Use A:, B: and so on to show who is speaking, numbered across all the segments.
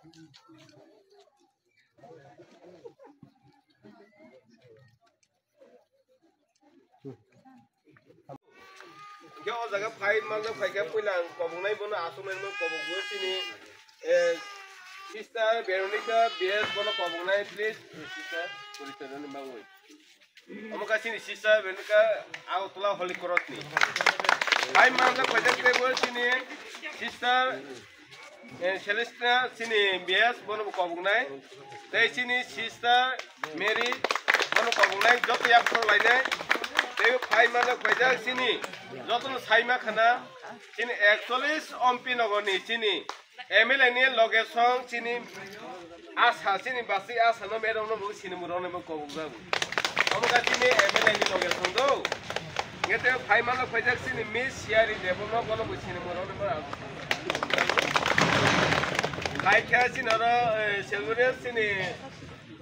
A: Kyo jaga phai mang phai ka puila kobong nai bono asumen mo kobong go sini sister Veronica BS bono kobong nai please sister puritan ni mangoi amo ka sini sister Veronica autla holy cross ni phai mang ka phai ka bo sini sister Celestina sini BS bono kobong nai dei sini sister Mary bono kobong nai joto yak pro lai nai dei phai mang ka phai sini যতন সাইমা খানা চিনি 41 অম্পি নগনি চিনি MLA নি location চিনি আশা চিনি বাসি আশা no মেরম no চিনি মুরনে মো কবুগা আমকা চিনি এমএলএ নি লোকেশন দো গেতে ফাইমানো ফয়জাক চিনি মিস সিয়ারি দেবো নো কোন চিনি মুরনে মো লাইখা চিনি আর সেলুরে চিনি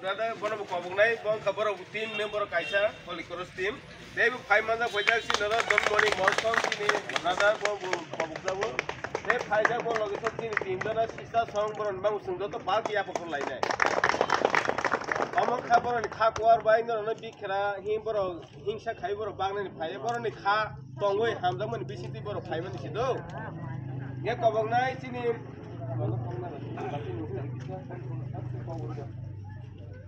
A: brother bono kobongnai bong kaboro team member kaisa holy cross team they will five months of whether see no don't morning morning sini brother bong kobogdawo they five da bong logi sini team jana sisa song boron bang sungdo to ba kia pokon lai nai amon khabor ni kha kwar bai no no bikhra hi boro hingsa khai boro bang ni phai boro ni kha tongoi hamjak mani bisiti boro phai mani sido ye kobongnai sini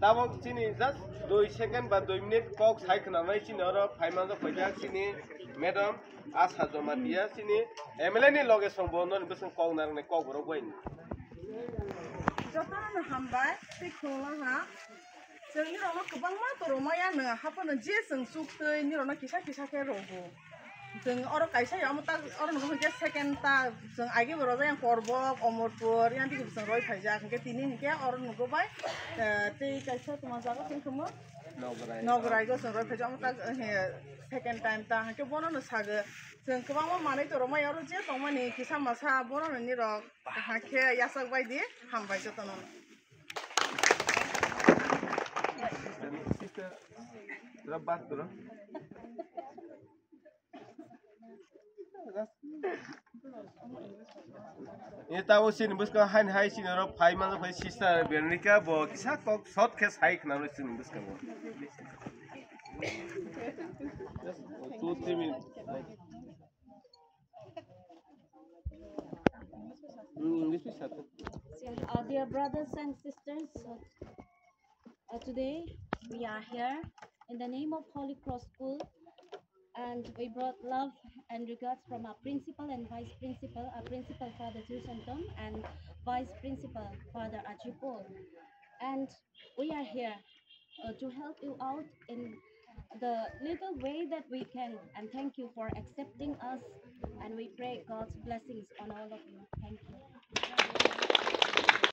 A: Tabok sini just 2 second ba 2 minute kok sai khna nai sini aro phaiman jo phaijak sini madam asa joma dia sini MLA ni location bono ni besang kok nang ne kok boro bain
B: jotana hambai te khongla ha जोंनि रनो गोबां मा दरमायानो हापनो जे जों सुक्तै नि रनो किसा किसा के रोगो जों अर कायसा याम ता अर नको के सेकेंड ता जों आगे बरो जाय करबक अमरपुर यान दिगु जों रय फाइजा के तिनि के अर नको बाय ते कायसा तुमा जागा जों खमो नगराय गो जों रय फाइजा ता सेकेंड टाइम ता के बनो न सागे जों गोबां मा माने दरमाया अर जे तंमानि किसा मासा बनो नि र हाके यासाक बायदि हामबाय जतन
A: Rabat dulu. Ini tahu sini bus kau hai sini orang phai mana phai sister Veronica bo kisah kau short case hai kenapa sini bus kau. 2-3 minutes. English bisa tuh.
C: Dear brothers and sisters, today we are here in the name of Holy Cross School, and we brought love and regards from our principal and vice principal, our principal Father Susantom and vice principal Father Achipol. And we are here to help you out in the little way that we can, and thank you for accepting us, and we pray God's blessings on all of you. Thank you.